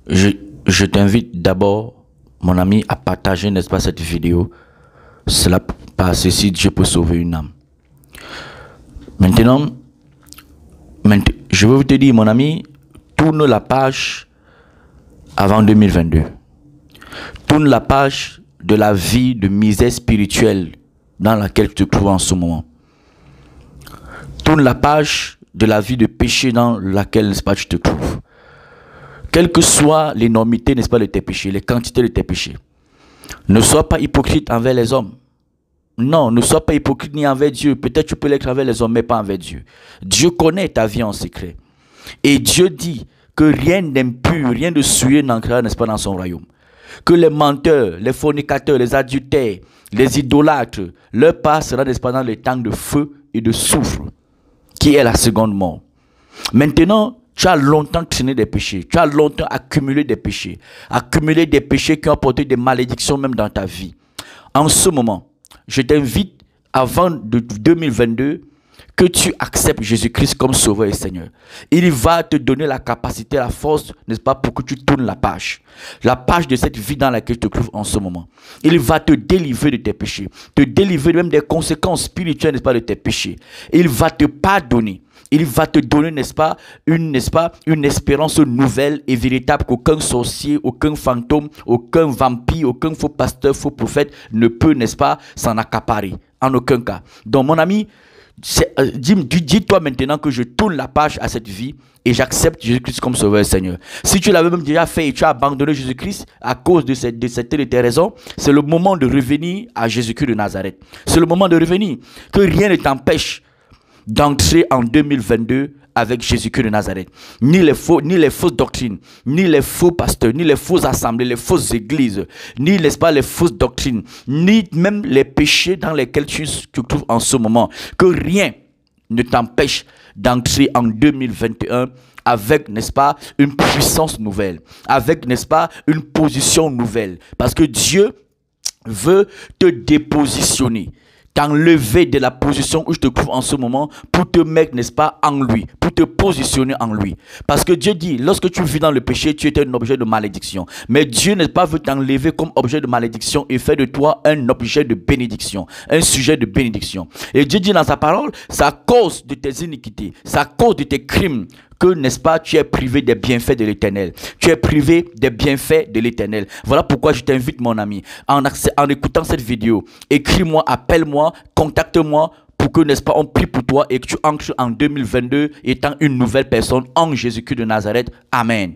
Je, je t'invite d'abord, mon ami, à partager, n'est-ce pas, cette vidéo. Cela, par ceci, Dieu peut sauver une âme. Maintenant, je veux te dire, mon ami, tourne la page avant 2022. Tourne la page de la vie de misère spirituelle dans laquelle tu te trouves en ce moment. Tourne la page de la vie de péché dans laquelle, n'est-ce pas, tu te trouves. Quelle que soit l'énormité, n'est-ce pas, de tes péchés, les quantités de tes péchés. Ne sois pas hypocrite envers les hommes. Non, ne sois pas hypocrite ni envers Dieu. Peut-être tu peux l'être envers les hommes, mais pas envers Dieu. Dieu connaît ta vie en secret. Et Dieu dit que rien d'impur, rien de souillé n'entrera, n'est-ce pas, dans son royaume. Que les menteurs, les fornicateurs, les adultères, les idolâtres, leur part sera, n'est-ce pas, dans les temps de feu et de soufre, qui est la seconde mort. Maintenant, tu as longtemps traîné des péchés, tu as longtemps accumulé des péchés qui ont apporté des malédictions même dans ta vie. En ce moment, je t'invite, avant de 2022, que tu acceptes Jésus-Christ comme Sauveur et Seigneur. Il va te donner la capacité, la force, n'est-ce pas, pour que tu tournes la page de cette vie dans laquelle tu te trouves en ce moment. Il va te délivrer de tes péchés, te délivrer même des conséquences spirituelles, n'est-ce pas, de tes péchés. Il va te pardonner. Il va te donner, n'est-ce pas, une espérance nouvelle et véritable qu'aucun sorcier, aucun fantôme, aucun vampire, aucun faux pasteur, faux prophète ne peut, n'est-ce pas, s'en accaparer. En aucun cas. Donc, mon ami, dis-toi maintenant que je tourne la page à cette vie et j'accepte Jésus-Christ comme Sauveur et Seigneur. Si tu l'avais même déjà fait et tu as abandonné Jésus-Christ à cause de tes raisons, c'est le moment de revenir à Jésus-Christ de Nazareth. C'est le moment de revenir. Que rien ne t'empêche d'entrer en 2022 avec Jésus-Christ de Nazareth. Ni les fausses doctrines, ni les faux pasteurs, ni les fausses assemblées, les fausses églises, ni, n'est-ce pas, les fausses doctrines, ni même les péchés dans lesquels tu te trouves en ce moment. Que rien ne t'empêche d'entrer en 2021 avec, n'est-ce pas, une puissance nouvelle, avec, n'est-ce pas, une position nouvelle. Parce que Dieu veut te dépositionner, t'enlever de la position où je te trouve en ce moment pour te mettre, n'est-ce pas, en lui, pour te positionner en lui. Parce que Dieu dit, lorsque tu vis dans le péché, tu étais un objet de malédiction. Mais Dieu n'est pas veut t'enlever comme objet de malédiction et faire de toi un objet de bénédiction, un sujet de bénédiction. Et Dieu dit dans sa parole, c'est à cause de tes iniquités, c'est à cause de tes crimes que, n'est-ce pas, tu es privé des bienfaits de l'Éternel. Tu es privé des bienfaits de l'Éternel. Voilà pourquoi je t'invite, mon ami, en écoutant cette vidéo, écris-moi, appelle-moi, contacte-moi pour que, n'est-ce pas, on prie pour toi et que tu entres en 2022 étant une nouvelle personne en Jésus-Christ de Nazareth. Amen.